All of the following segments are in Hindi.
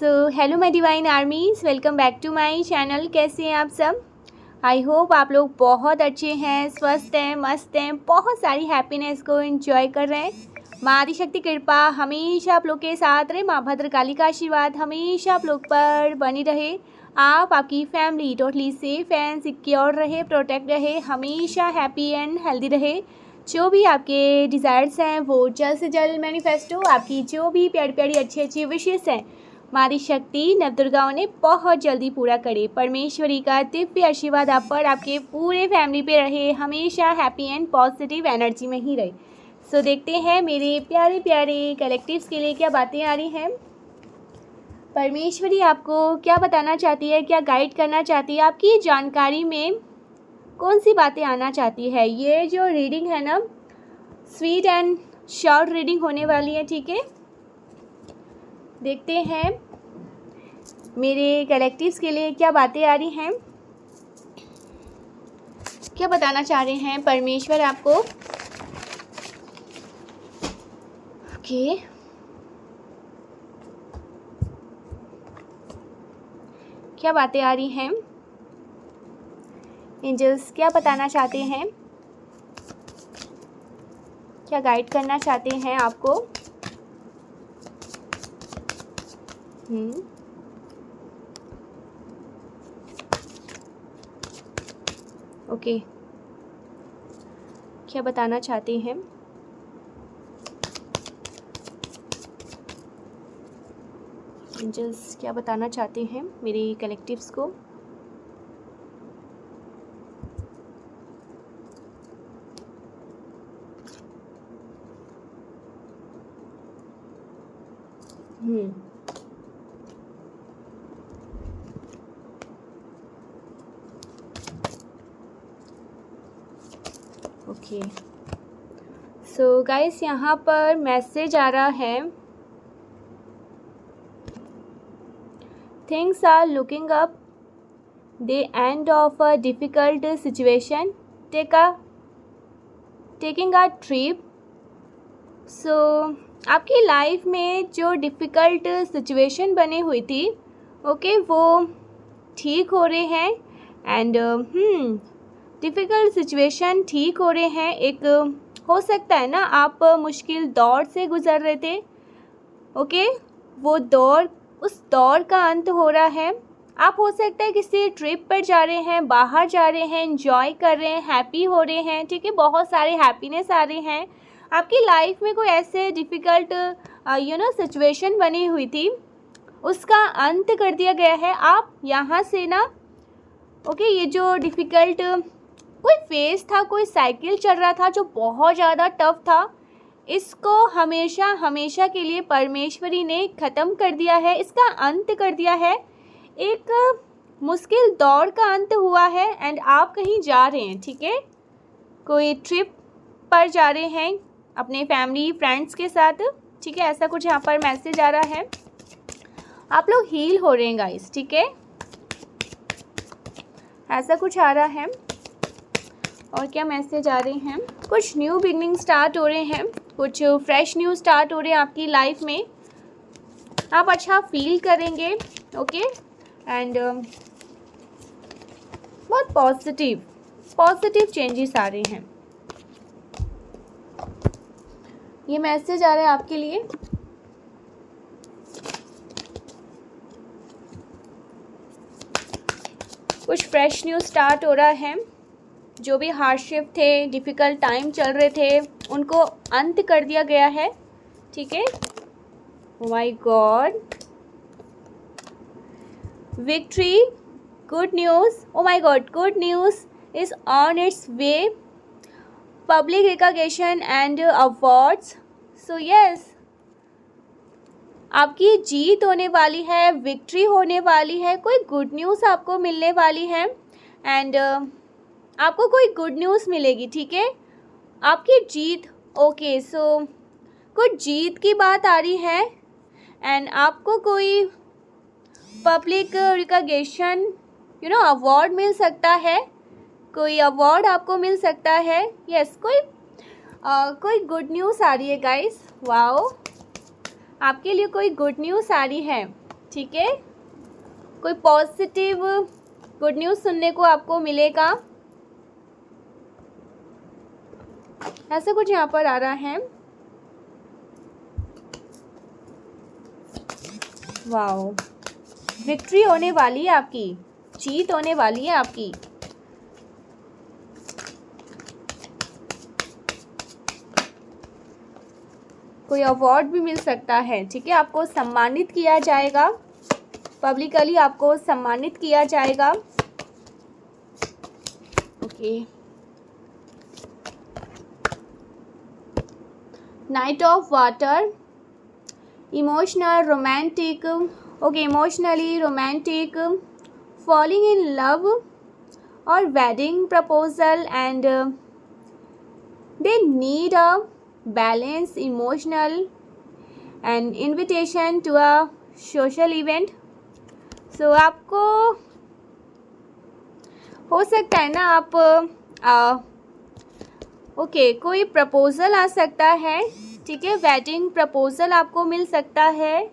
Hello my divine armies, welcome back to my channel. कैसे हैं आप सब? आई होप आप लोग बहुत अच्छे हैं, स्वस्थ हैं, मस्त हैं, बहुत सारी हैप्पीनेस को एंजॉय कर रहे हैं। माँ आदिशक्ति कृपा हमेशा आप लोग के साथ रहे। माँ भद्रकाली का आशीर्वाद हमेशा आप लोग पर बनी रहे। आप, आपकी family totally safe and secure रहे, प्रोटेक्ट रहे, हमेशा हैप्पी एंड हेल्दी रहे। जो भी आपके डिज़ायर्स हैं वो जल्द से जल्द मैनिफेस्ट हो। आपकी जो भी प्यारी प्यारी अच्छी अच्छी विशेष हैं माँ आदिशक्ति नवदुर्गा उन्हें बहुत जल्दी पूरा करे। परमेश्वरी का दिव्य आशीर्वाद आप पर, आपके पूरे फैमिली पे रहे, हमेशा हैप्पी एंड पॉजिटिव एनर्जी में ही रहे। सो देखते हैं मेरे प्यारे प्यारे कलेक्टिव्स के लिए क्या बातें आ रही हैं। परमेश्वरी आपको क्या बताना चाहती है, क्या गाइड करना चाहती है, आपकी जानकारी में कौन सी बातें आना चाहती है। ये जो रीडिंग है ना, स्वीट एंड शॉर्ट रीडिंग होने वाली है, ठीक है। देखते हैं मेरे कलेक्टिव्स के लिए क्या बातें आ रही हैं, क्या बताना चाह रहे हैं परमेश्वर आपको। ओके, क्या बातें आ रही हैं। एंजल्स क्या बताना चाहते हैं, क्या गाइड करना चाहते हैं आपको। ओके, क्या बताना चाहते हैं। एंजल्स क्या बताना चाहते हैं मेरे कलेक्टिव्स को। ओके, सो गाइस यहाँ पर मैसेज आ रहा है, things are looking up, the end of a difficult situation, taking a trip. So आपकी लाइफ में जो डिफ़िकल्ट सिचुएशन बनी हुई थी, ओके, वो ठीक हो रहे हैं। एंड डिफ़िकल्ट सिचुएशन ठीक हो रहे हैं। एक हो सकता है ना, आप मुश्किल दौर से गुज़र रहे थे, ओके, वो दौर, उस दौर का अंत हो रहा है। आप हो सकता है किसी ट्रिप पर जा रहे हैं, बाहर जा रहे हैं, एंजॉय कर रहे हैं, हैप्पी हो रहे हैं, ठीक है, बहुत सारे हैप्पीनेस आ रहे हैं। आपकी लाइफ में कोई ऐसे डिफ़िकल्ट सिचुएशन बनी हुई थी, उसका अंत कर दिया गया है। आप यहाँ से ना, ओके, ये जो डिफ़िकल्ट कोई फेज़ था, कोई साइकिल चल रहा था जो बहुत ज़्यादा टफ था, इसको हमेशा हमेशा के लिए परमेश्वरी ने ख़त्म कर दिया है, इसका अंत कर दिया है। एक मुश्किल दौर का अंत हुआ है। एंड आप कहीं जा रहे हैं, ठीक है, कोई ट्रिप पर जा रहे हैं अपने फैमिली फ्रेंड्स के साथ, ठीक है, ऐसा कुछ यहाँ पर मैसेज आ रहा है। आप लोग हील हो रहे हैं गाइस, ठीक है, ऐसा कुछ आ रहा है। और क्या मैसेज आ रहे हैं, कुछ न्यू बिगनिंग स्टार्ट हो रहे हैं, कुछ फ्रेश न्यू स्टार्ट हो रहे हैं आपकी लाइफ में। आप अच्छा फील करेंगे, ओके, एंड बहुत पॉजिटिव चेंजेस आ रहे हैं। ये मैसेज आ रहा है आपके लिए। कुछ फ्रेश न्यू स्टार्ट हो रहा है। जो भी हार्डशिप थे, डिफ़िकल्ट टाइम चल रहे थे, उनको अंत कर दिया गया है, ठीक है। Oh my God, victory, good news, oh my God, good news is on it's way, public recognition and awards. So yes, आपकी जीत होने वाली है, विक्ट्री होने वाली है, कोई गुड न्यूज़ आपको मिलने वाली है। एंड आपको कोई गुड न्यूज़ मिलेगी, ठीक है, आपकी जीत। ओके, सो कुछ जीत की बात आ रही है। एंड आपको कोई पब्लिक रिकॉग्निशन अवार्ड मिल सकता है, कोई अवार्ड आपको मिल सकता है। यस, कोई गुड न्यूज़ आ रही है गाइस। वाओ, आपके लिए कोई गुड न्यूज़ आ रही है। ठीक है, कोई पॉजिटिव गुड न्यूज़ सुनने को आपको मिलेगा, ऐसा कुछ यहाँ पर आ रहा है। वाओ, विक्ट्री होने वाली है आपकी, जीत होने वाली है आपकी। कोई अवार्ड भी मिल सकता है, ठीक है, आपको सम्मानित किया जाएगा, पब्लिकली आपको सम्मानित किया जाएगा। Okay, night of water, emotional romantic, okay, emotionally romantic, falling in love और wedding proposal and they need a balance emotional and invitation to a social event. So आपको हो सकता है ना, आप ओके, कोई प्रपोजल आ सकता है, ठीक है, वेडिंग प्रपोजल आपको मिल सकता है,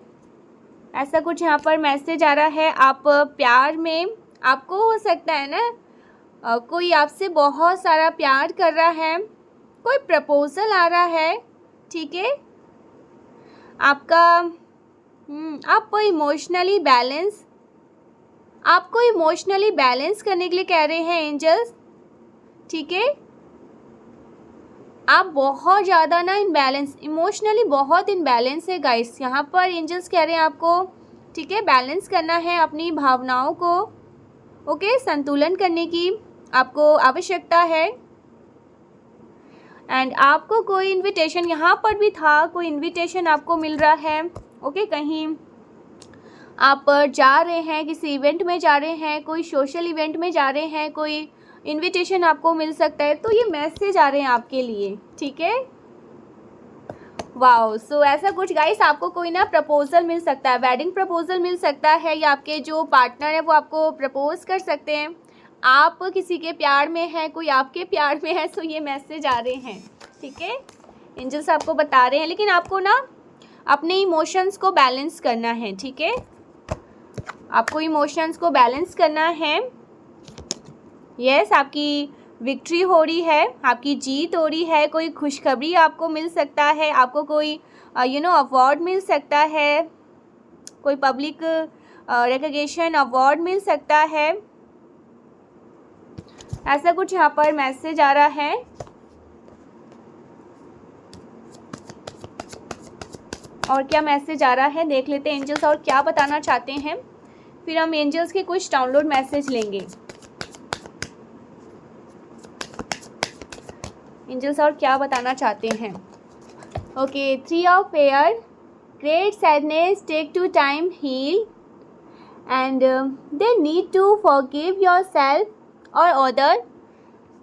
ऐसा कुछ यहाँ पर मैसेज आ रहा है। आप प्यार में, आपको हो सकता है ना कोई आपसे बहुत सारा प्यार कर रहा है, कोई प्रपोजल आ रहा है, ठीक है, आपका आपको इमोशनली बैलेंस, आपको इमोशनली बैलेंस करने के लिए कह रहे हैं एंजल्स, ठीक है, आप बहुत ज़्यादा ना इनबैलेंस, इमोशनली बहुत इनबैलेंस है गाइस, यहाँ पर एंजल्स कह रहे हैं आपको, ठीक है, बैलेंस करना है अपनी भावनाओं को, ओके, संतुलन करने की आपको आवश्यकता है। एंड आपको कोई इनविटेशन, यहाँ पर भी था, कोई इनविटेशन आपको मिल रहा है, ओके, कहीं आप जा रहे हैं, किसी इवेंट में जा रहे हैं, कोई सोशल इवेंट में जा रहे हैं, कोई इनविटेशन आपको मिल सकता है, तो ये मैसेज आ रहे हैं आपके लिए, ठीक है। वाओ, सो ऐसा कुछ गाइस, आपको कोई ना प्रपोजल मिल सकता है, वेडिंग प्रपोजल मिल सकता है, या आपके जो पार्टनर है वो आपको प्रपोज कर सकते हैं, आप किसी के प्यार में हैं, कोई आपके प्यार में है, सो ये मैसेज आ रहे हैं, ठीक है, एंजल्स आपको बता रहे हैं। लेकिन आपको ना अपने इमोशंस को बैलेंस करना है, ठीक है, आपको इमोशंस को बैलेंस करना है। यस, आपकी विक्ट्री हो रही है, आपकी जीत हो रही है, कोई खुशखबरी आपको मिल सकता है, आपको कोई अवार्ड मिल सकता है, कोई पब्लिक रिकॉग्निशन अवार्ड मिल सकता है, ऐसा कुछ यहाँ पर मैसेज आ रहा है। और क्या मैसेज आ रहा है देख लेते हैं एंजल्स, और क्या बताना चाहते हैं, फिर हम एंजल्स के कुछ डाउनलोड मैसेज लेंगे। एंजल्स और क्या बताना चाहते हैं। Okay, 3 of air, great sadness take to time heal and they need to forgive yourself और अदर।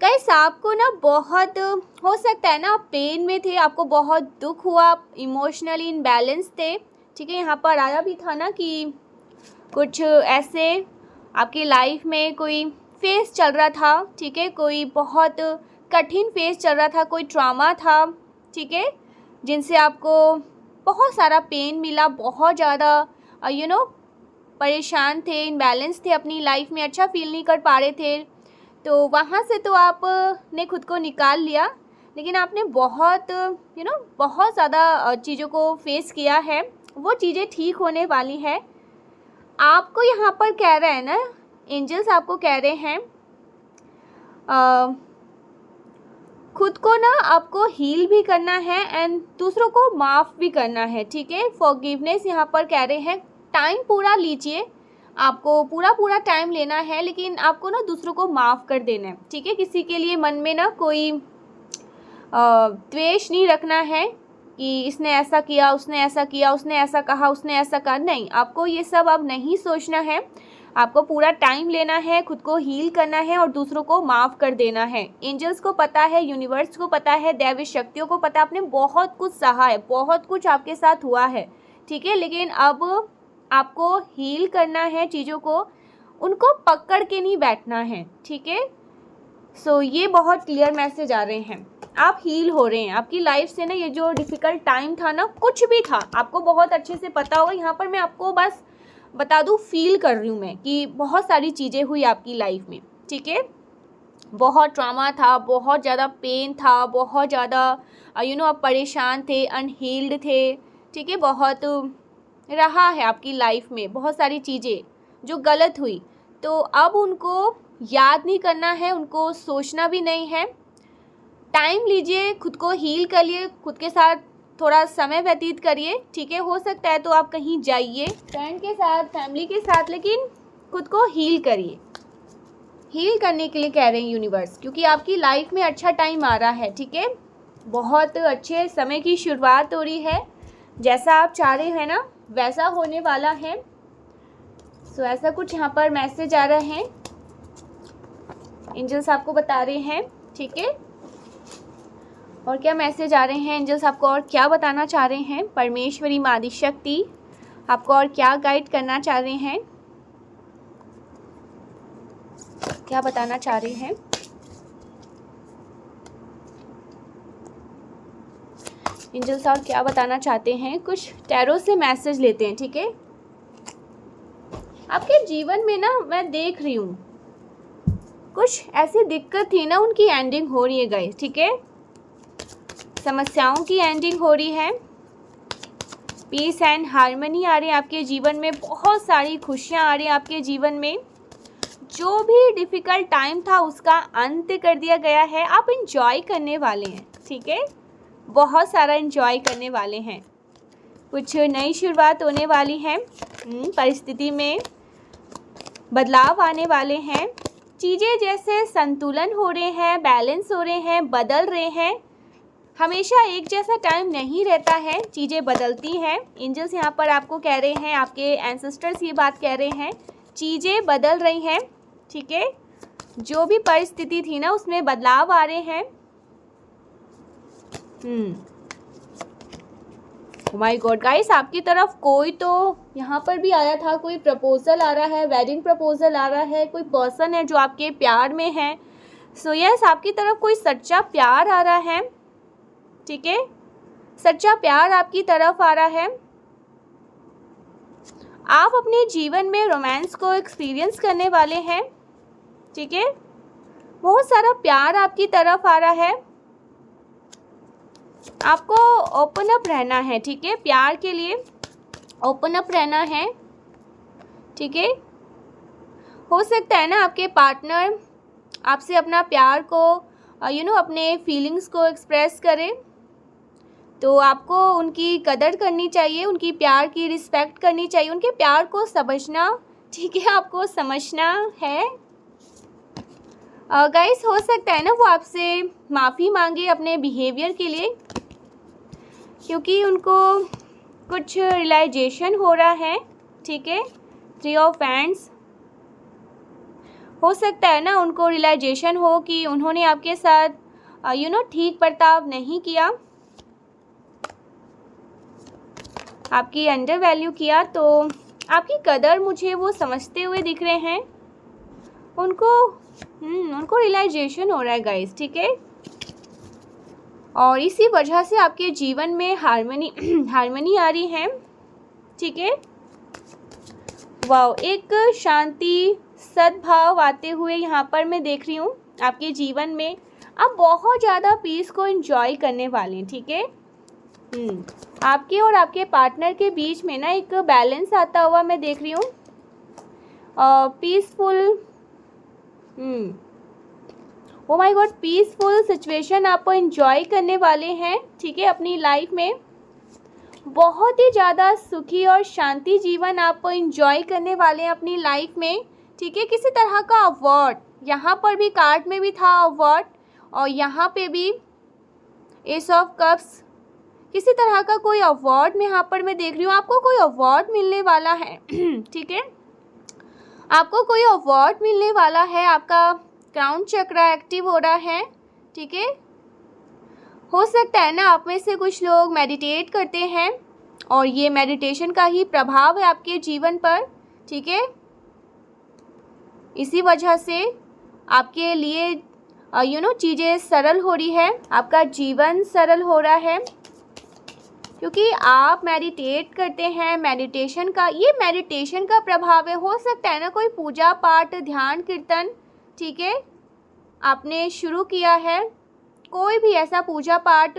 गाइस, आपको ना बहुत हो सकता है ना आप पेन में थे, आपको बहुत दुख हुआ, आप इमोशनली इनबैलेंस थे, ठीक है। यहाँ पर आया भी था ना कि कुछ ऐसे आपकी लाइफ में कोई फेस चल रहा था, ठीक है, कोई बहुत कठिन फेस चल रहा था, कोई ट्रॉमा था, ठीक है, जिनसे आपको बहुत सारा पेन मिला, बहुत ज़्यादा परेशान थे, इनबैलेंस थे अपनी लाइफ में, अच्छा फील नहीं कर पा रहे थे, तो वहाँ से तो आपने खुद को निकाल लिया, लेकिन आपने बहुत बहुत ज़्यादा चीज़ों को फेस किया है, वो चीज़ें ठीक होने वाली है। आपको यहाँ पर कह रहे हैं ना एंजल्स, आपको कह रहे हैं खुद को ना आपको हील भी करना है एंड दूसरों को माफ़ भी करना है, ठीक है। फॉरगिवनेस यहाँ पर कह रहे हैं, टाइम पूरा लीजिए, आपको पूरा टाइम लेना है, लेकिन आपको ना दूसरों को माफ़ कर देना है, ठीक है। किसी के लिए मन में ना कोई द्वेष नहीं रखना है कि इसने ऐसा किया, उसने ऐसा किया, उसने ऐसा कहा, उसने ऐसा कहा, नहीं, आपको ये सब अब नहीं सोचना है, आपको पूरा टाइम लेना है, खुद को हील करना है और दूसरों को माफ़ कर देना है। एंजल्स को पता है, यूनिवर्स को पता है, दैवी शक्तियों को पता है, आपने बहुत कुछ सहा है, बहुत कुछ आपके साथ हुआ है, ठीक है, लेकिन अब आपको हील करना है चीज़ों को, उनको पकड़ के नहीं बैठना है, ठीक है। सो ये बहुत क्लियर मैसेज आ रहे हैं, आप हील हो रहे हैं, आपकी लाइफ से ना ये जो डिफ़िकल्ट टाइम था ना, कुछ भी था, आपको बहुत अच्छे से पता होगा। यहाँ पर मैं आपको बस बता दूँ फील कर रही हूँ मैं कि बहुत सारी चीज़ें हुई आपकी लाइफ में, ठीक है। बहुत ट्रॉमा था, बहुत ज़्यादा पेन था, बहुत ज़्यादा आप परेशान थे, अनहील्ड थे, ठीक है। बहुत रहा है आपकी लाइफ में बहुत सारी चीज़ें जो गलत हुई, तो अब उनको याद नहीं करना है, उनको सोचना भी नहीं है। टाइम लीजिए, खुद को हील करिए, खुद के साथ थोड़ा समय व्यतीत करिए, ठीक है। हो सकता है तो आप कहीं जाइए फ्रेंड के साथ, फैमिली के साथ, लेकिन खुद को हील करिए। हील करने के लिए कह रहे हैं यूनिवर्स, क्योंकि आपकी लाइफ में अच्छा टाइम आ रहा है, ठीक है। बहुत अच्छे समय की शुरुआत हो रही है, जैसा आप चाह रहे हैं ना वैसा होने वाला है। सो ऐसा कुछ यहाँ पर मैसेज आ रहा है, एंजल्स आपको बता रहे हैं, ठीक है। और क्या मैसेज आ रहे हैं एंजल्स आपको, और क्या बताना चाह रहे हैं परमेश्वरी माँ आदिशक्ति आपको, और क्या गाइड करना चाह रहे हैं, क्या बताना चाह रहे हैं। एंजल्स और क्या बताना चाहते हैं, कुछ टैरो से मैसेज लेते हैं, ठीक है। आपके जीवन में ना मैं देख रही हूँ कुछ ऐसी दिक्कत थी ना, उनकी एंडिंग हो रही है गाइस, ठीक है। समस्याओं की एंडिंग हो रही है, पीस एंड हार्मनी आ रही है आपके जीवन में, बहुत सारी खुशियाँ आ रही हैं आपके जीवन में। जो भी डिफ़िकल्ट टाइम था उसका अंत कर दिया गया है, आप इंजॉय करने वाले हैं, ठीक है। बहुत सारा इंजॉय करने वाले हैं, कुछ नई शुरुआत होने वाली है, परिस्थिति में बदलाव आने वाले हैं, चीज़ें जैसे संतुलन हो रहे हैं, बैलेंस हो रहे हैं, बदल रहे हैं। हमेशा एक जैसा टाइम नहीं रहता है, चीज़ें बदलती हैं। एंजल्स यहाँ पर आपको कह रहे हैं, आपके एंसेस्टर्स ये बात कह रहे हैं, चीज़ें बदल रही हैं, ठीक है। जो भी परिस्थिति थी ना उसमें बदलाव आ रहे हैं। माय गॉड गाइस, आपकी तरफ कोई तो यहाँ पर भी आया था, कोई प्रपोजल आ रहा है, वेडिंग प्रपोजल आ रहा है, कोई पर्सन है जो आपके प्यार में है। सो यस, आपकी तरफ कोई सच्चा प्यार आ रहा है, ठीक है। सच्चा प्यार आपकी तरफ आ रहा है। आप अपने जीवन में रोमांस को एक्सपीरियंस करने वाले हैं, ठीक है। बहुत सारा प्यार आपकी तरफ आ रहा है, आपको ओपन अप रहना है, ठीक है। प्यार के लिए ओपन अप रहना है, ठीक है। हो सकता है ना आपके पार्टनर आपसे अपना प्यार को अपने फीलिंग्स को एक्सप्रेस करें, तो आपको उनकी कदर करनी चाहिए, उनकी प्यार की रिस्पेक्ट करनी चाहिए, उनके प्यार को समझना, ठीक है। आपको समझना है गाइस। हो सकता है ना वो आपसे माफ़ी मांगे अपने बिहेवियर के लिए, क्योंकि उनको कुछ रियलाइजेशन हो रहा है, ठीक है। 3 ऑफ हैंड्स, हो सकता है ना उनको रियलाइजेशन हो कि उन्होंने आपके साथ ठीक बर्ताव नहीं किया, आपकी अंडर वैल्यू किया, तो आपकी कदर मुझे वो समझते हुए दिख रहे हैं। उनको रियलाइजेशन हो रहा है गाइस, ठीक है। और इसी वजह से आपके जीवन में हार्मनी आ रही है, ठीक है। वाओ, एक शांति सद्भाव आते हुए यहाँ पर मैं देख रही हूँ आपके जीवन में। आप बहुत ज़्यादा पीस को एंजॉय करने वाले हैं, ठीक है। आपके और आपके पार्टनर के बीच में ना एक बैलेंस आता हुआ मैं देख रही हूँ, peaceful, O my God, peaceful situation आप एंजॉय करने वाले हैं, ठीक है। अपनी लाइफ में बहुत ही ज़्यादा सुखी और शांति जीवन आप एंजॉय करने वाले हैं अपनी लाइफ में, ठीक है। किसी तरह का अवार्ड, यहाँ पर भी कार्ड में भी था अवार्ड, और यहाँ पे भी एस ऑफ कप्स, किसी तरह का कोई अवार्ड में यहाँ पर मैं देख रही हूँ। आपको कोई अवार्ड मिलने वाला है, ठीक है। आपको कोई अवार्ड मिलने वाला है, आपका क्राउन चक्र एक्टिव हो रहा है, ठीक है। हो सकता है ना आप में से कुछ लोग मेडिटेट करते हैं, और ये मेडिटेशन का ही प्रभाव है आपके जीवन पर, ठीक है। इसी वजह से आपके लिए चीज़ें सरल हो रही है, आपका जीवन सरल हो रहा है। क्योंकि आप मेडिटेट करते हैं, मेडिटेशन का प्रभाव है। हो सकता है ना कोई पूजा पाठ, ध्यान कीर्तन, ठीक है, आपने शुरू किया है, कोई भी ऐसा पूजा पाठ,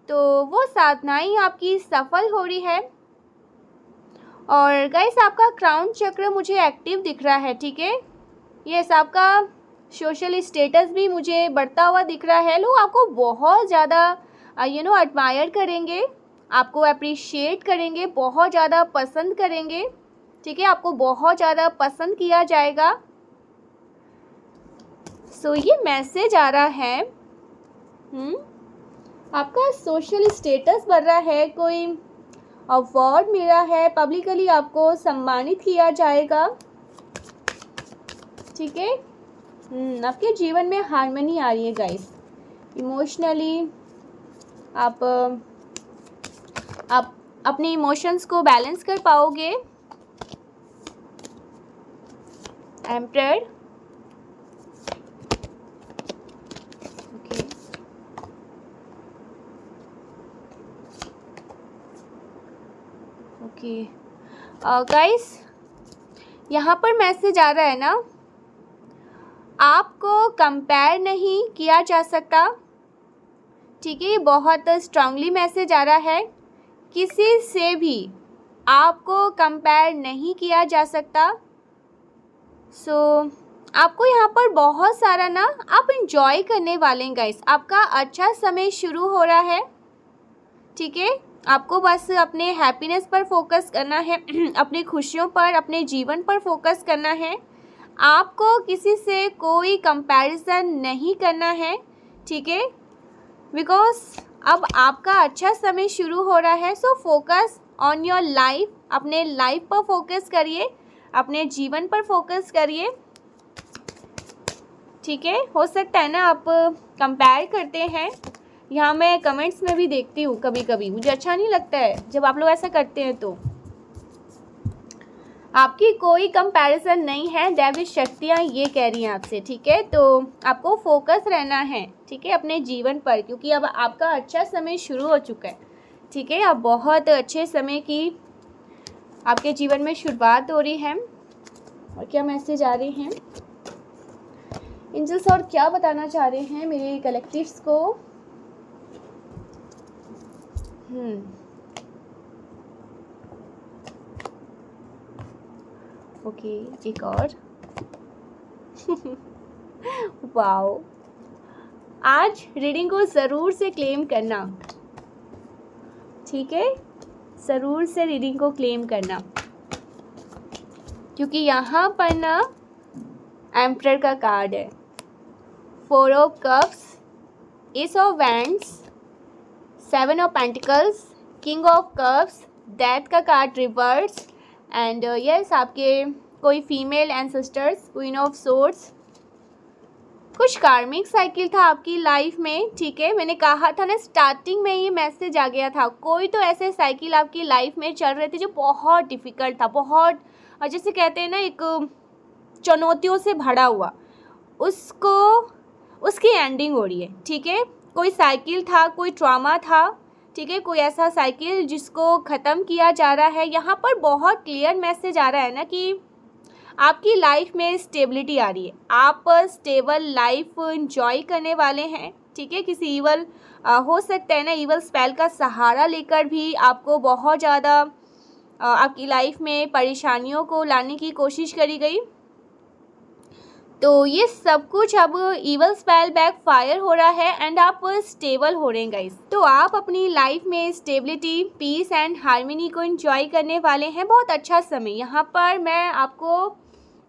तो वो साधनाएं आपकी सफल हो रही है। और गाइस आपका क्राउन चक्र मुझे एक्टिव दिख रहा है, ठीक है। यस, आपका सोशल स्टेटस भी मुझे बढ़ता हुआ दिख रहा है। लोग आपको बहुत ज़्यादा एडमायर करेंगे, आपको अप्रिशिएट करेंगे, बहुत ज़्यादा पसंद करेंगे, ठीक है। आपको बहुत ज़्यादा पसंद किया जाएगा। सो ये मैसेज आ रहा है, आपका सोशल स्टेटस बढ़ रहा है, कोई अवार्ड मिल रहा है, पब्लिकली आपको सम्मानित किया जाएगा, ठीक है। आपके जीवन में हार्मनी आ रही है गाइस। इमोशनली आप अपने इमोशंस को बैलेंस कर पाओगे। एम्परर, ओके गाइस, यहाँ पर मैसेज आ रहा है ना, आपको कंपेयर नहीं किया जा सकता, ठीक है। ये बहुत स्ट्रांगली मैसेज आ रहा है, किसी से भी आपको कंपेयर नहीं किया जा सकता। सो आपको यहाँ पर बहुत सारा ना आप इंजॉय करने वाले हैं गाइस। आपका अच्छा समय शुरू हो रहा है, ठीक है। आपको बस अपने हैप्पीनेस पर फोकस करना है, अपनी खुशियों पर, अपने जीवन पर फोकस करना है। आपको किसी से कोई कंपैरिजन नहीं करना है, ठीक है, बिकॉज अब आपका अच्छा समय शुरू हो रहा है। So focus on your life, अपने लाइफ पर फोकस करिए, अपने जीवन पर फोकस करिए, ठीक है। हो सकता है ना आप कंपेयर करते हैं, यहाँ मैं कमेंट्स में भी देखती हूँ कभी कभी, मुझे अच्छा नहीं लगता है जब आप लोग ऐसा करते हैं। तो आपकी कोई कंपैरिजन नहीं है, दैवी शक्तियाँ ये कह रही हैं आपसे, ठीक है। तो आपको फोकस रहना है, ठीक है, अपने जीवन पर, क्योंकि अब आपका अच्छा समय शुरू हो चुका है, ठीक है। अब बहुत अच्छे समय की आपके जीवन में शुरुआत हो रही है। और क्या मैसेज आ रहे हैं एंजल्स, और क्या बताना चाह रहे हैं मेरे कलेक्टिव्स को? ओके, एक और वाओ, आज रीडिंग को ज़रूर से क्लेम करना, ठीक है, ज़रूर से रीडिंग को क्लेम करना, क्योंकि यहाँ पर ना एम्परर का कार्ड है, 4 of cups, S of wands, 7 of pentacles, king of cups, death का कार्ड रिवर्स, एंड यस आपके कोई female ancestors, queen of swords. कुछ कार्मिक साइकिल था आपकी लाइफ में, ठीक है। मैंने कहा था ना स्टार्टिंग में ये मैसेज आ गया था, कोई तो ऐसे साइकिल आपकी लाइफ में चल रहे थे जो बहुत डिफ़िकल्ट था, बहुत जैसे कहते हैं ना एक चुनौतियों से भरा हुआ, उसकी एंडिंग हो रही है, ठीक है। कोई साइकिल था, कोई ट्रॉमा था, ठीक है, कोई ऐसा साइकिल जिसको ख़त्म किया जा रहा है। यहाँ पर बहुत क्लियर मैसेज आ रहा है ना कि आपकी लाइफ में स्टेबिलिटी आ रही है, आप स्टेबल लाइफ इंजॉय करने वाले हैं, ठीक है। किसी ईवल हो सकता है ना, ईवल स्पेल का सहारा लेकर भी आपको बहुत ज़्यादा आपकी लाइफ में परेशानियों को लाने की कोशिश करी गई। तो ये सब कुछ अब ईवल स्पेल बैक फायर हो रहा है एंड आप स्टेबल हो रहे हैं गाइस। तो आप अपनी लाइफ में स्टेबिलिटी, पीस एंड हार्मनी को एंजॉय करने वाले हैं। बहुत अच्छा समय यहाँ पर मैं आपको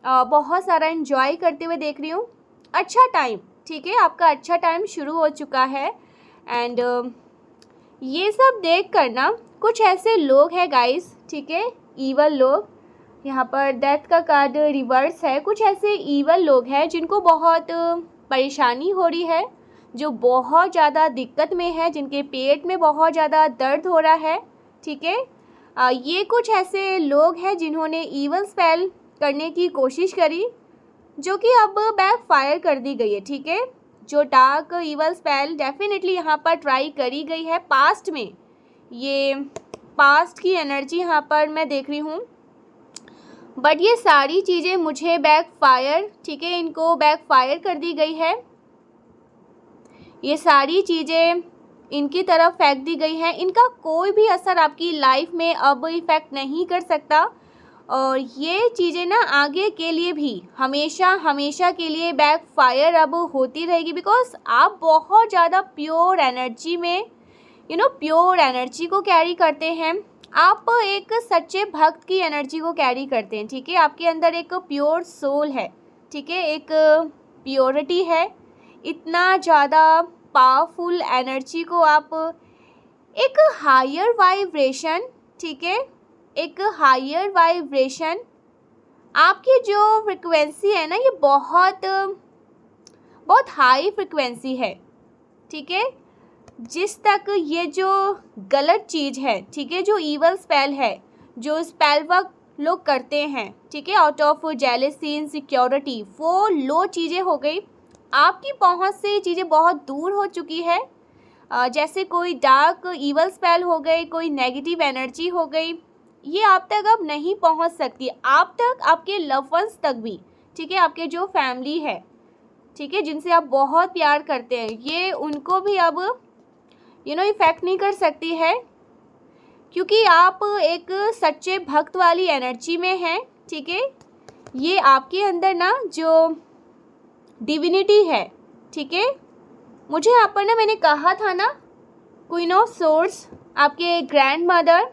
बहुत सारा एंजॉय करते हुए देख रही हूँ। अच्छा टाइम, ठीक है, आपका अच्छा टाइम शुरू हो चुका है। एंड ये सब देख कर ना कुछ ऐसे लोग हैं गाइस, ठीक है, ईवल लोग, यहाँ पर डेथ का कार्ड रिवर्स है। कुछ ऐसे ईवल लोग हैं जिनको बहुत परेशानी हो रही है, जो बहुत ज़्यादा दिक्कत में है, जिनके पेट में बहुत ज़्यादा दर्द हो रहा है, ठीक है। ये कुछ ऐसे लोग हैं जिन्होंने ईवल स्पेल करने की कोशिश करी, जो कि अब बैक फायर कर दी गई है, ठीक है। जो डार्क ईवल स्पेल डेफिनेटली यहाँ पर ट्राई करी गई है पास्ट में, ये पास्ट की एनर्जी यहाँ पर मैं देख रही हूँ, बट ये सारी चीज़ें मुझे बैकफायर, ठीक है, इनको बैकफायर कर दी गई है। ये सारी चीज़ें इनकी तरफ फेंक दी गई हैं। इनका कोई भी असर आपकी लाइफ में अब इफ़ेक्ट नहीं कर सकता, और ये चीज़ें ना आगे के लिए भी हमेशा हमेशा के लिए बैकफायर अब होती रहेगी, बिकॉज आप बहुत ज़्यादा प्योर एनर्जी में प्योर एनर्जी को कैरी करते हैं। आप एक सच्चे भक्त की एनर्जी को कैरी करते हैं, ठीक है। आपके अंदर एक प्योर सोल है, ठीक है, एक प्योरिटी है। इतना ज़्यादा पावरफुल एनर्जी को आप एक हायर वाइब्रेशन, ठीक है, एक हायर वाइब्रेशन, आपकी जो फ्रिक्वेंसी है ना, ये बहुत बहुत हाई फ्रिक्वेंसी है, ठीक है। जिस तक ये जो गलत चीज़ है, ठीक है, जो ईवल स्पेल है, जो स्पेल वर्क लोग करते हैं, ठीक है, आउट ऑफ जेलसी, इनसिक्योरिटी, वो लो चीज़ें हो गई। आपकी पहुंच से ये चीज़ें बहुत दूर हो चुकी है। जैसे कोई डार्क ईवल स्पेल हो गई, कोई नेगेटिव एनर्जी हो गई, ये आप तक अब नहीं पहुंच सकती। आप तक, आपके लव वंस तक भी, ठीक है, आपके जो फैमिली है, ठीक है, जिनसे आप बहुत प्यार करते हैं, ये उनको भी अब इफ़ेक्ट नहीं कर सकती है, क्योंकि आप एक सच्चे भक्त वाली एनर्जी में हैं, ठीक है। ये आपके अंदर ना जो डिविनिटी है, ठीक है, मुझे यहाँ पर ना मैंने कहा था ना, क्वीन ऑफ सोर्स, आपके ग्रैंड मदर,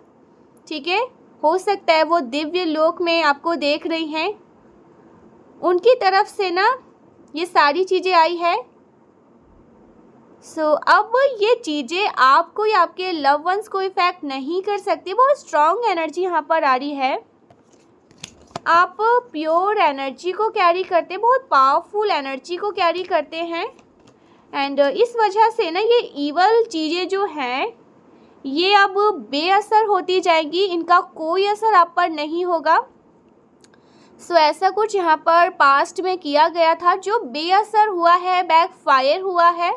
ठीक है, हो सकता है वो दिव्य लोक में आपको देख रही हैं, उनकी तरफ से ना ये सारी चीज़ें आई है। अब ये चीज़ें आपको या आपके लव वंस को इफ़ेक्ट नहीं कर सकती। बहुत स्ट्रॉन्ग एनर्जी यहाँ पर आ रही है। आप प्योर एनर्जी को कैरी करते, बहुत पावरफुल एनर्जी को कैरी करते हैं, एंड इस वजह से ना ये ईवल चीज़ें जो हैं ये अब बेअसर होती जाएंगी, इनका कोई असर आप पर नहीं होगा। ऐसा कुछ यहाँ पर पास्ट में किया गया था जो बेअसर हुआ है, बैकफायर हुआ है,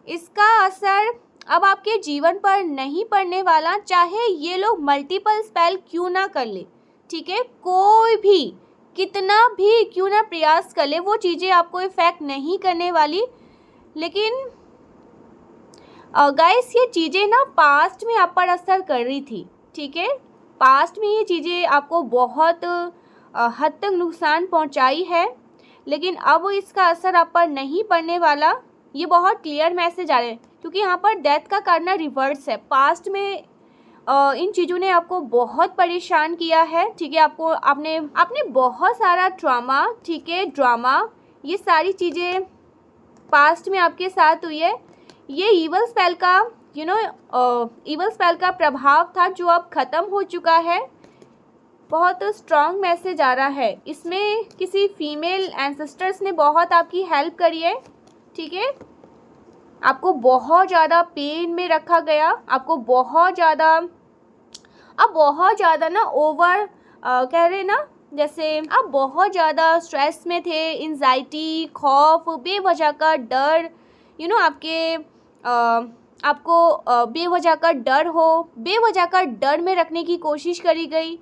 इसका असर अब आपके जीवन पर नहीं पड़ने वाला, चाहे ये लोग मल्टीपल स्पेल क्यों ना कर ले, ठीक है, कोई भी कितना भी क्यों ना प्रयास कर ले, वो चीज़ें आपको इफ़ेक्ट नहीं करने वाली। लेकिन गाइस, ये चीज़ें ना पास्ट में आप पर असर कर रही थी, ठीक है, पास्ट में ये चीज़ें आपको बहुत हद तक नुकसान पहुंचाई है, लेकिन अब इसका असर आप पर नहीं पड़ने वाला। ये बहुत क्लियर मैसेज आ रहे हैं, क्योंकि यहाँ पर डेथ का कार्ड रिवर्स है। पास्ट में इन चीज़ों ने आपको बहुत परेशान किया है, ठीक है, आपने बहुत सारा ट्रॉमा, ठीक है, ड्रामा, ये सारी चीज़ें पास्ट में आपके साथ हुई है। ये ईवल स्पेल का ईवल स्पेल का प्रभाव था जो अब ख़त्म हो चुका है। बहुत स्ट्रॉन्ग मैसेज आ रहा है। इसमें किसी फीमेल एंसेस्टर्स ने बहुत आपकी हेल्प करी है, ठीक है, आपको बहुत ज़्यादा पेन में रखा गया, आपको बहुत ज़्यादा ना ओवर कह रहे ना, जैसे आप बहुत ज़्यादा स्ट्रेस में थे, एंजाइटी, खौफ, बेवजह का डर, आपको बेवजह का डर बेवजह का डर में रखने की कोशिश करी गई।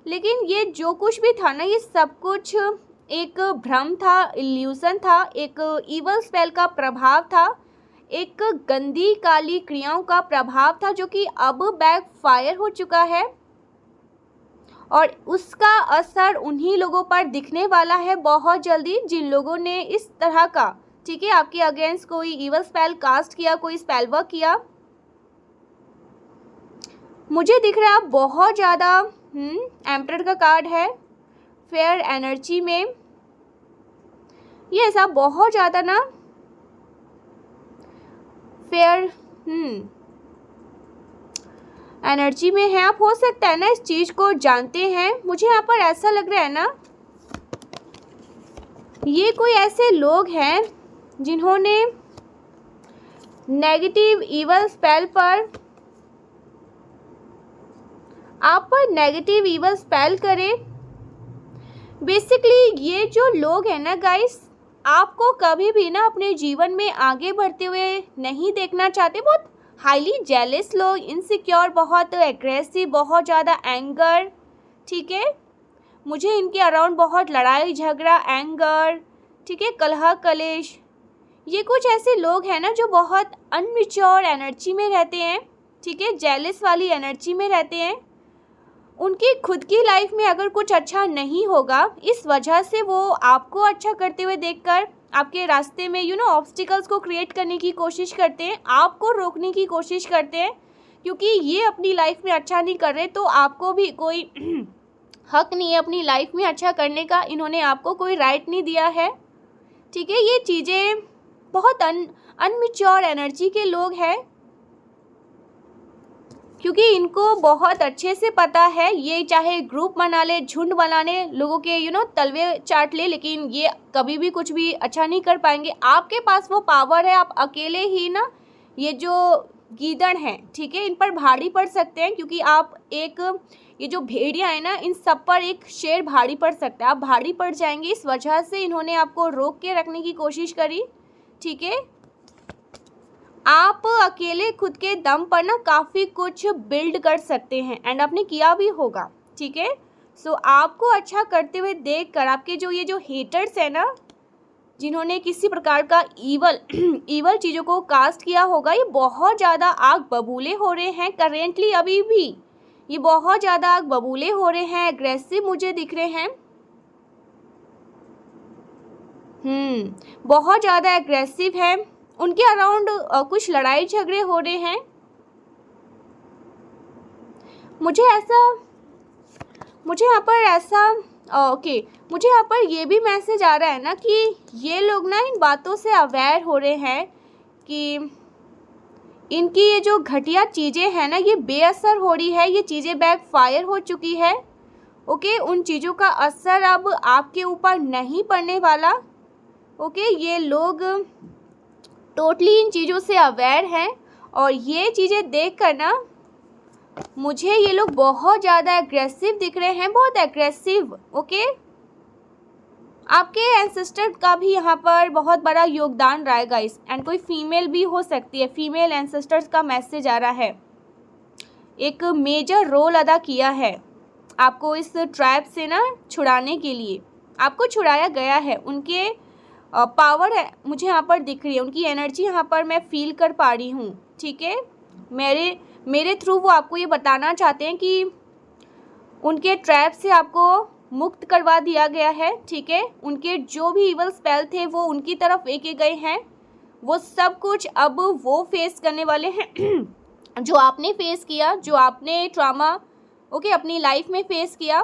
लेकिन ये जो कुछ भी था ना, ये सब कुछ एक भ्रम था, इल्यूज़न था, एक ईवल स्पेल का प्रभाव था, एक गंदी काली क्रियाओं का प्रभाव था, जो कि अब बैकफायर हो चुका है, और उसका असर उन्हीं लोगों पर दिखने वाला है बहुत जल्दी, जिन लोगों ने इस तरह का, ठीक है, आपके अगेंस्ट कोई ईवल स्पेल कास्ट किया, कोई स्पेल वर्क किया। मुझे दिख रहा है बहुत ज़्यादा एम्परर का कार्ड है फेयर एनर्जी में। ये ऐसा बहुत ज़्यादा ना फेयर एनर्जी में है। आप हो सकता है ना इस चीज़ को जानते हैं। मुझे यहाँ पर ऐसा लग रहा है ना, ये कोई ऐसे लोग हैं जिन्होंने नेगेटिव ईवल स्पेल पर, आप पर नेगेटिव ईवल स्पेल करे। बेसिकली ये जो लोग हैं ना गाइस, आपको कभी भी ना अपने जीवन में आगे बढ़ते हुए नहीं देखना चाहते। बहुत हाईली जेलस लोग, इनसिक्योर, बहुत एग्रेसिव, बहुत ज़्यादा एंगर, ठीक है। मुझे इनके अराउंड बहुत लड़ाई झगड़ा, एंगर, ठीक है, कलह कलेश, ये कुछ ऐसे लोग हैं ना जो बहुत अनमिच्योर एनर्जी में रहते हैं, ठीक है, जेलस वाली एनर्जी में रहते हैं। उनकी खुद की लाइफ में अगर कुछ अच्छा नहीं होगा, इस वजह से वो आपको अच्छा करते हुए देखकर आपके रास्ते में ऑब्स्टिकल्स को क्रिएट करने की कोशिश करते हैं, आपको रोकने की कोशिश करते हैं, क्योंकि ये अपनी लाइफ में अच्छा नहीं कर रहे तो आपको भी कोई हक नहीं है अपनी लाइफ में अच्छा करने का, इन्होंने आपको कोई राइट नहीं दिया है, ठीक है। ये चीज़ें बहुत अनमिच्योर एनर्जी के लोग हैं, क्योंकि इनको बहुत अच्छे से पता है, ये चाहे ग्रुप बना ले, झुंड बना ले, लोगों के तलवे चाट ले, लेकिन ये कभी भी कुछ भी अच्छा नहीं कर पाएंगे। आपके पास वो पावर है, आप अकेले ही ना ये जो गीदड़ हैं, ठीक है, इन पर भारी पड़ सकते हैं, क्योंकि आप ये जो भेड़िया है ना, इन सब पर एक शेर भारी पड़ सकता है, आप भारी पड़ जाएंगे। इस वजह से इन्होंने आपको रोक के रखने की कोशिश करी, ठीक है। आप अकेले खुद के दम पर ना काफ़ी कुछ बिल्ड कर सकते हैं, एंड आपने किया भी होगा, ठीक है। सो आपको अच्छा करते हुए देखकर आपके ये जो हेटर्स है ना, जिन्होंने किसी प्रकार का ईवल चीज़ों को कास्ट किया होगा, ये बहुत ज़्यादा आग बबूले हो रहे हैं करेंटली, अभी भी ये बहुत ज़्यादा आग बबूले हो रहे हैं, एग्रेसिव मुझे दिख रहे हैं, बहुत ज़्यादा एग्रेसिव है। उनके अराउंड कुछ लड़ाई झगड़े हो रहे हैं। मुझे यहाँ पर ये भी मैसेज आ रहा है ना कि ये लोग ना इन बातों से अवेयर हो रहे हैं कि इनकी ये जो घटिया चीज़ें हैं ना, ये बेअसर हो रही है, ये चीज़ें बैकफायर हो चुकी है, ओके। उन चीज़ों का असर अब आपके ऊपर नहीं पड़ने वाला, ओके। ये लोग टोटली इन चीज़ों से अवेयर हैं, और ये चीज़ें देखकर ना मुझे ये लोग बहुत ज़्यादा एग्रेसिव दिख रहे हैं, बहुत एग्रेसिव, ओके। आपके एंसेस्टर का भी यहाँ पर बहुत बड़ा योगदान रहा है गाइस, एंड कोई फीमेल भी हो सकती है, फीमेल एंसेस्टर्स का मैसेज आ रहा है, एक मेजर रोल अदा किया है आपको इस ट्रैप से ना छुड़ाने के लिए, आपको छुड़ाया गया है। उनके पावर है मुझे यहाँ पर दिख रही है, उनकी एनर्जी यहाँ पर मैं फील कर पा रही हूँ, ठीक है। मेरे थ्रू वो आपको ये बताना चाहते हैं कि उनके ट्रैप से आपको मुक्त करवा दिया गया है, ठीक है। उनके जो भी इवल स्पेल थे वो उनकी तरफ लेके गए हैं, वो सब कुछ अब वो फेस करने वाले हैं जो आपने फेस किया, जो आपने ट्रॉमा, ओके, अपनी लाइफ में फेस किया,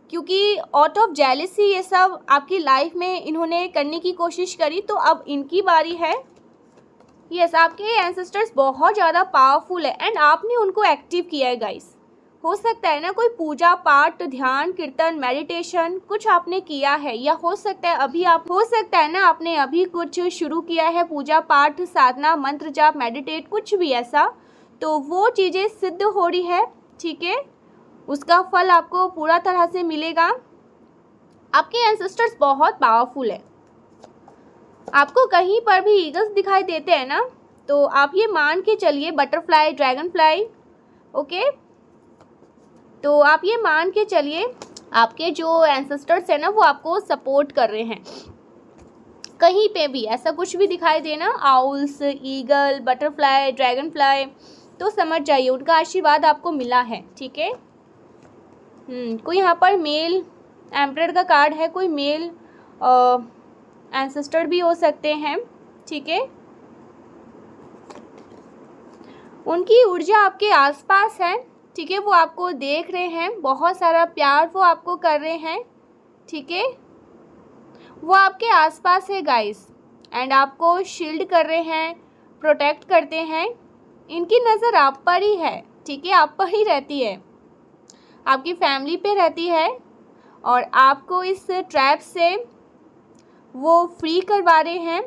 क्योंकि आउट ऑफ जेलसी ये सब आपकी लाइफ में इन्होंने करने की कोशिश करी, तो अब इनकी बारी है। यस, आपके एंसेस्टर्स बहुत ज़्यादा पावरफुल है, एंड आपने उनको एक्टिव किया है गाइस। हो सकता है ना कोई पूजा पाठ, ध्यान, कीर्तन, मेडिटेशन कुछ आपने किया है, या हो सकता है ना आपने अभी कुछ शुरू किया है, पूजा पाठ, साधना, मंत्र जाप, मेडिटेट, कुछ भी ऐसा, तो वो चीज़ें सिद्ध हो रही है, ठीक है। उसका फल आपको पूरा तरह से मिलेगा। आपके एंसेस्टर्स बहुत पावरफुल है। आपको कहीं पर भी ईगल्स दिखाई देते हैं ना, तो आप ये मान के चलिए, बटरफ्लाई, ड्रैगन फ्लाई, ओके, तो आप ये मान के चलिए आपके जो एंसेस्टर्स हैं ना वो आपको सपोर्ट कर रहे हैं। कहीं पे भी ऐसा कुछ भी दिखाई देना, owls, eagle, butterfly, dragon fly, तो समझ जाइए उनका आशीर्वाद आपको मिला है, ठीक है। कोई यहाँ पर मेल एम्परर का कार्ड है, कोई मेल एंसेस्टर भी हो सकते हैं, ठीक है। उनकी ऊर्जा आपके आसपास है, ठीक है, वो आपको देख रहे हैं, बहुत सारा प्यार वो आपको कर रहे हैं, ठीक है। वो आपके आसपास है गाइस, एंड आपको शील्ड कर रहे हैं, प्रोटेक्ट करते हैं। इनकी नज़र आप पर ही है, ठीक है, आप पर ही रहती है, आपकी फैमिली पे रहती है, और आपको इस ट्रैप से वो फ्री करवा रहे हैं।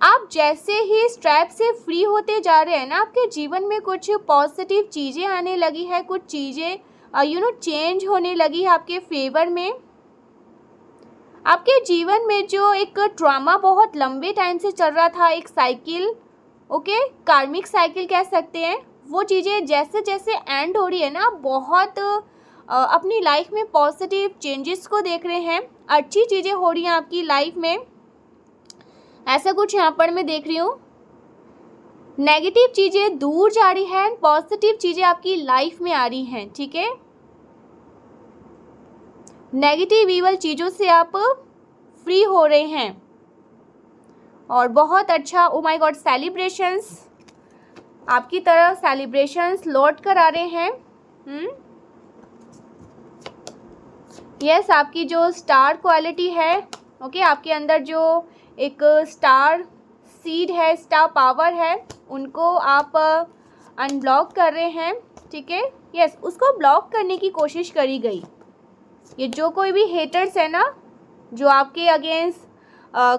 आप जैसे ही इस ट्रैप से फ्री होते जा रहे हैं ना, आपके जीवन में कुछ पॉजिटिव चीज़ें आने लगी है, कुछ चीज़ें चेंज होने लगी है आपके फेवर में। आपके जीवन में जो एक ट्रॉमा बहुत लंबे टाइम से चल रहा था, एक साइकिल, ओके, कार्मिक साइकिल कह सकते हैं। वो चीज़ें जैसे जैसे एंड हो रही है ना, बहुत अपनी लाइफ में पॉजिटिव चेंजेस को देख रहे हैं, अच्छी चीज़ें हो रही हैं आपकी लाइफ में, ऐसा कुछ यहाँ पर मैं देख रही हूँ। नेगेटिव चीज़ें दूर जा रही हैं, पॉजिटिव चीज़ें आपकी लाइफ में आ रही हैं, ठीक है। नेगेटिव ईवल चीज़ों से आप फ्री हो रहे हैं और बहुत अच्छा, ओ माय गॉड, सेलिब्रेशंस आपकी तरफ, सेलिब्रेशंस लौट कर आ रहे हैं। यस, आपकी जो स्टार क्वालिटी है, ओके, आपके अंदर जो एक स्टार सीड है, स्टार पावर है, उनको आप अनब्लॉक कर रहे हैं, ठीक है। यस, उसको ब्लॉक करने की कोशिश करी गई। ये जो कोई भी हेटर्स है ना, जो आपके अगेंस्ट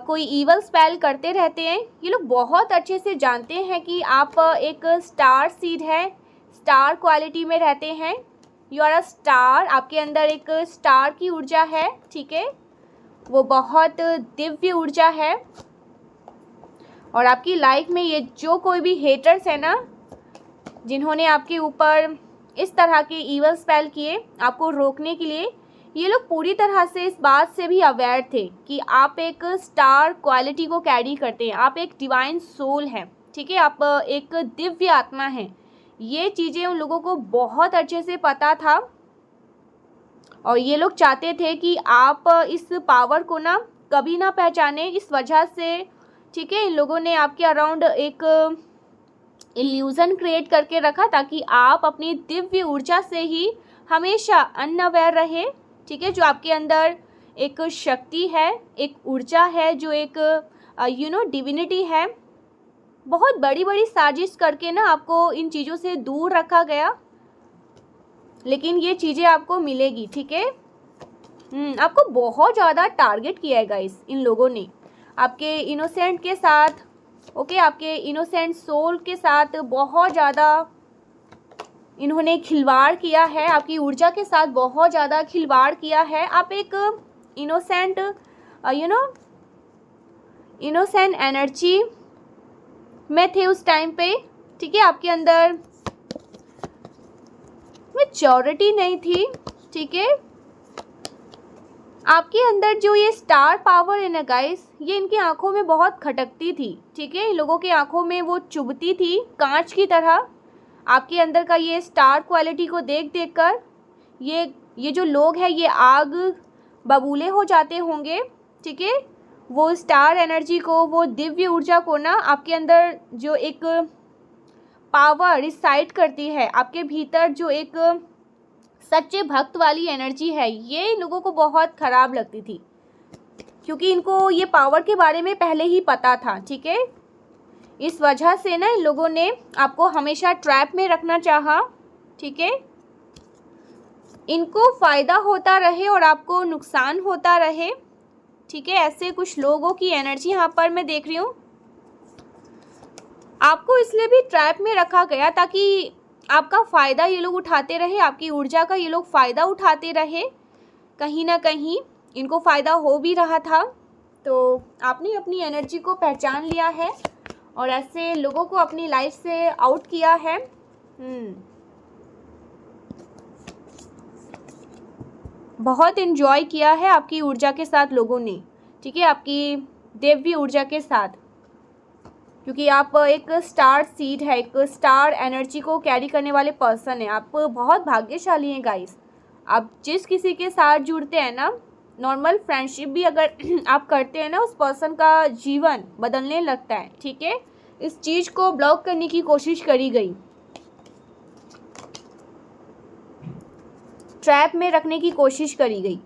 कोई ईवल स्पेल करते रहते हैं, ये लोग बहुत अच्छे से जानते हैं कि आप एक स्टार सीड है, स्टार क्वालिटी में रहते हैं। यू आर अ स्टार, आपके अंदर एक स्टार की ऊर्जा है, ठीक है, वो बहुत दिव्य ऊर्जा है। और आपकी लाइफ में ये जो कोई भी हेटर्स है ना, जिन्होंने आपके ऊपर इस तरह के ईवल स्पेल किए आपको रोकने के लिए, ये लोग पूरी तरह से इस बात से भी अवेयर थे कि आप एक स्टार क्वालिटी को कैरी करते हैं, आप एक डिवाइन सोल हैं, ठीक है, आप एक दिव्य आत्मा हैं। ये चीज़ें उन लोगों को बहुत अच्छे से पता था और ये लोग चाहते थे कि आप इस पावर को ना कभी ना पहचाने। इस वजह से, ठीक है, इन लोगों ने आपके अराउंड एक इल्यूज़न क्रिएट करके रखा ताकि आप अपनी दिव्य ऊर्जा से ही हमेशा अनअवेयर रहे, ठीक है। जो आपके अंदर एक शक्ति है, एक ऊर्जा है, जो एक डिविनिटी है, बहुत बड़ी बड़ी साजिश करके ना आपको इन चीज़ों से दूर रखा गया, लेकिन ये चीज़ें आपको मिलेगी, ठीक है। आपको बहुत ज़्यादा टारगेट किया है गाइस इन लोगों ने, आपके इनोसेंट के साथ, ओके, आपके इनोसेंट सोल के साथ बहुत ज़्यादा इन्होंने खिलवाड़ किया है, आपकी ऊर्जा के साथ बहुत ज़्यादा खिलवाड़ किया है। आप एक इनोसेंट इनोसेंट एनर्जी में थे उस टाइम पे, ठीक है, आपके अंदर मैच्योरिटी नहीं थी, ठीक है। आपके अंदर जो ये स्टार पावर है ना गाइस, ये इनकी आंखों में बहुत खटकती थी, ठीक है, इन लोगों की आंखों में वो चुभती थी कांच की तरह। आपके अंदर का ये स्टार क्वालिटी को देख देख कर ये जो लोग हैं, ये आग बबूले हो जाते होंगे, ठीक है। वो स्टार एनर्जी को, वो दिव्य ऊर्जा को ना आपके अंदर जो एक पावर रिसाइड करती है, आपके भीतर जो एक सच्चे भक्त वाली एनर्जी है, ये इन लोगों को बहुत ख़राब लगती थी क्योंकि इनको ये पावर के बारे में पहले ही पता था, ठीक है। इस वजह से ना इन लोगों ने आपको हमेशा ट्रैप में रखना चाहा, ठीक है। इनको फ़ायदा होता रहे और आपको नुकसान होता रहे, ठीक है। ऐसे कुछ लोगों की एनर्जी यहाँ पर मैं देख रही हूँ। आपको इसलिए भी ट्रैप में रखा गया ताकि आपका फ़ायदा ये लोग उठाते रहे, आपकी ऊर्जा का ये लोग फ़ायदा उठाते रहे। कहीं ना कहीं इनको फ़ायदा हो भी रहा था, तो आपने अपनी एनर्जी को पहचान लिया है और ऐसे लोगों को अपनी लाइफ से आउट किया है। बहुत इन्जॉय किया है आपकी ऊर्जा के साथ लोगों ने, ठीक है, आपकी दिव्य ऊर्जा के साथ, क्योंकि आप एक स्टार सीड है, एक स्टार एनर्जी को कैरी करने वाले पर्सन हैं। आप बहुत भाग्यशाली हैं गाइस। आप जिस किसी के साथ जुड़ते हैं ना, नॉर्मल फ्रेंडशिप भी अगर आप करते हैं ना, उस पर्सन का जीवन बदलने लगता है, ठीक है। इस चीज़ को ब्लॉक करने की कोशिश करी गई, ट्रैप में रखने की कोशिश करी गई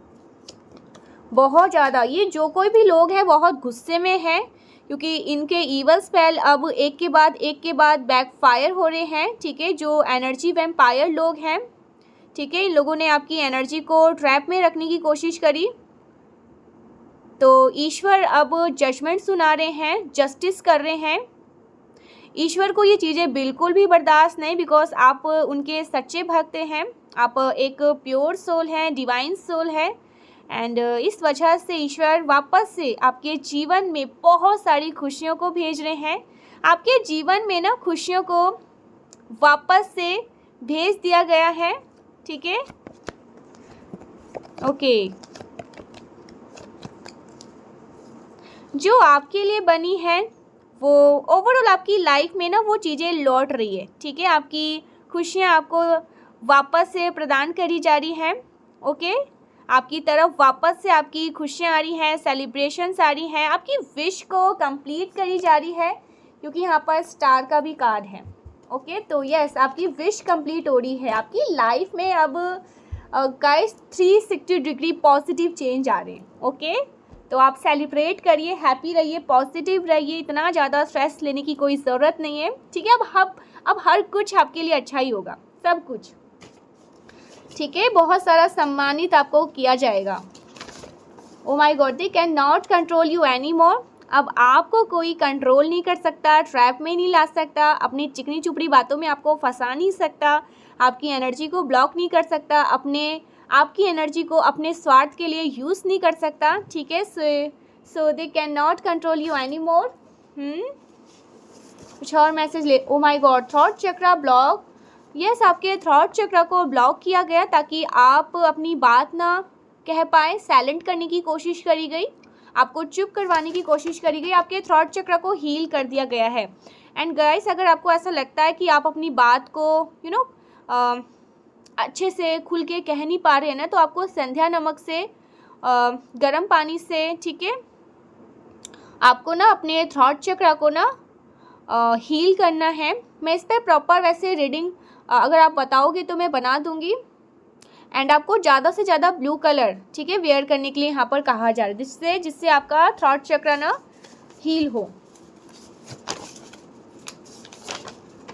बहुत ज़्यादा। ये जो कोई भी लोग हैं बहुत गुस्से में हैं क्योंकि इनके ईवल स्पेल अब एक के बाद बैकफायर हो रहे हैं, ठीक है। जो एनर्जी वैम्पायर लोग हैं, ठीक है, इन लोगों ने आपकी एनर्जी को ट्रैप में रखने की कोशिश करी, तो ईश्वर अब जजमेंट सुना रहे हैं, जस्टिस कर रहे हैं। ईश्वर को ये चीज़ें बिल्कुल भी बर्दाश्त नहीं, बिकॉज आप उनके सच्चे भक्त हैं, आप एक प्योर सोल हैं, डिवाइन सोल है, एंड इस वजह से ईश्वर वापस से आपके जीवन में बहुत सारी खुशियों को भेज रहे हैं, आपके जीवन में ना खुशियों को वापस से भेज दिया गया है, ठीक है। ओके, जो आपके लिए बनी है वो ओवरऑल आपकी लाइफ में ना वो चीज़ें लौट रही है, ठीक है। आपकी खुशियाँ आपको वापस से प्रदान करी जा रही हैं, ओके। आपकी तरफ वापस से आपकी खुशियाँ आ रही हैं, सेलिब्रेशंस आ रही हैं, आपकी विश को कंप्लीट करी जा रही है, क्योंकि यहाँ पर स्टार का भी कार्ड है, ओके। तो यस, आपकी विश कंप्लीट हो रही है। आपकी लाइफ में अब गाइस 360 डिग्री पॉजिटिव चेंज आ रहे हैं, ओके। तो आप सेलिब्रेट करिए, हैप्पी रहिए, पॉजिटिव रहिए, इतना ज़्यादा स्ट्रेस लेने की कोई ज़रूरत नहीं है, ठीक है। अब हर कुछ आपके लिए अच्छा ही होगा, सब कुछ, ठीक है। बहुत सारा सम्मानित आपको किया जाएगा। ओ my God, they can not control you any मोर। अब आपको कोई कंट्रोल नहीं कर सकता, ट्रैप में नहीं ला सकता, अपनी चिकनी चुपड़ी बातों में आपको फंसा नहीं सकता, आपकी एनर्जी को ब्लॉक नहीं कर सकता, आपकी एनर्जी को अपने स्वार्थ के लिए यूज़ नहीं कर सकता, ठीक है। So they can not control you any more. कुछ और मैसेज ले। Oh my god, throat chakra block. Yes, आपके थ्रॉट चक्र को ब्लॉक किया गया ताकि आप अपनी बात ना कह पाए, साइलेंट करने की कोशिश करी गई, आपको चुप करवाने की कोशिश करी गई। आपके थ्रॉट चक्र को हील कर दिया गया है। एंड गाइस, अगर आपको ऐसा लगता है कि आप अपनी बात को अच्छे से खुल के कह नहीं पा रहे हैं ना, तो आपको संध्या नमक से गर्म पानी से, ठीक है, आपको ना अपने थ्रॉट चक्र को ना हील करना है। मैं इस पर प्रॉपर वैसे रीडिंग अगर आप बताओगे तो मैं बना दूंगी। एंड आपको ज़्यादा से ज़्यादा ब्लू कलर, ठीक है, वेयर करने के लिए यहाँ पर कहा जा रहा है, जिससे आपका थ्रॉट चक्र ना हील हो।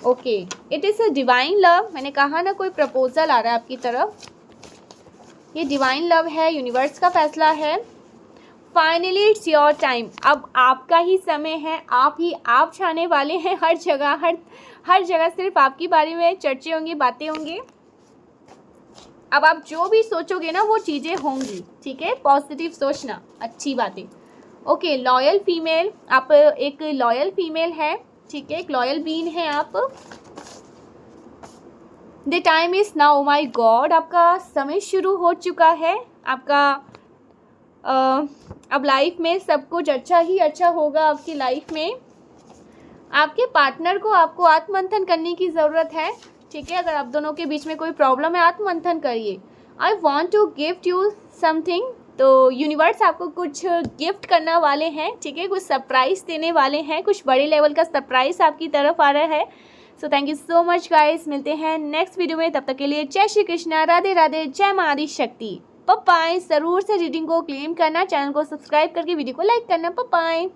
Okay, it is a divine love. मैंने कहा ना, कोई प्रपोजल आ रहा है आपकी तरफ, ये डिवाइन लव है, यूनिवर्स का फैसला है। Finally it's your time. अब आपका ही समय है, आप छाने वाले हैं हर जगह सिर्फ आपके बारे में चर्चे होंगी, बातें होंगी। अब आप जो भी सोचोगे ना वो चीज़ें होंगी, ठीक है। पॉजिटिव सोचना, अच्छी बातें। ओके, लॉयल फीमेल, आप एक लॉयल फीमेल है, ठीक है, एक लॉयल बीन है आप। The time is now. My God, आपका समय शुरू हो चुका है। आपका अब लाइफ में सब कुछ अच्छा ही अच्छा होगा आपकी लाइफ में। आपके पार्टनर को आपको आत्ममंथन करने की ज़रूरत है, ठीक है। अगर आप दोनों के बीच में कोई प्रॉब्लम है, आत्ममंथन करिए। I want to gift you something. तो यूनिवर्स आपको कुछ गिफ्ट करने वाले हैं, ठीक है, कुछ सरप्राइज़ देने वाले हैं, कुछ बड़े लेवल का सरप्राइज़ आपकी तरफ आ रहा है। So thank you so much guys, मिलते हैं नेक्स्ट वीडियो में। तब तक के लिए जय श्री कृष्णा, राधे राधे, जय मां आदि शक्ति। बाय। ज़रूर से रीडिंग को क्लेम करना, चैनल को सब्सक्राइब करके वीडियो को लाइक करना। बाय।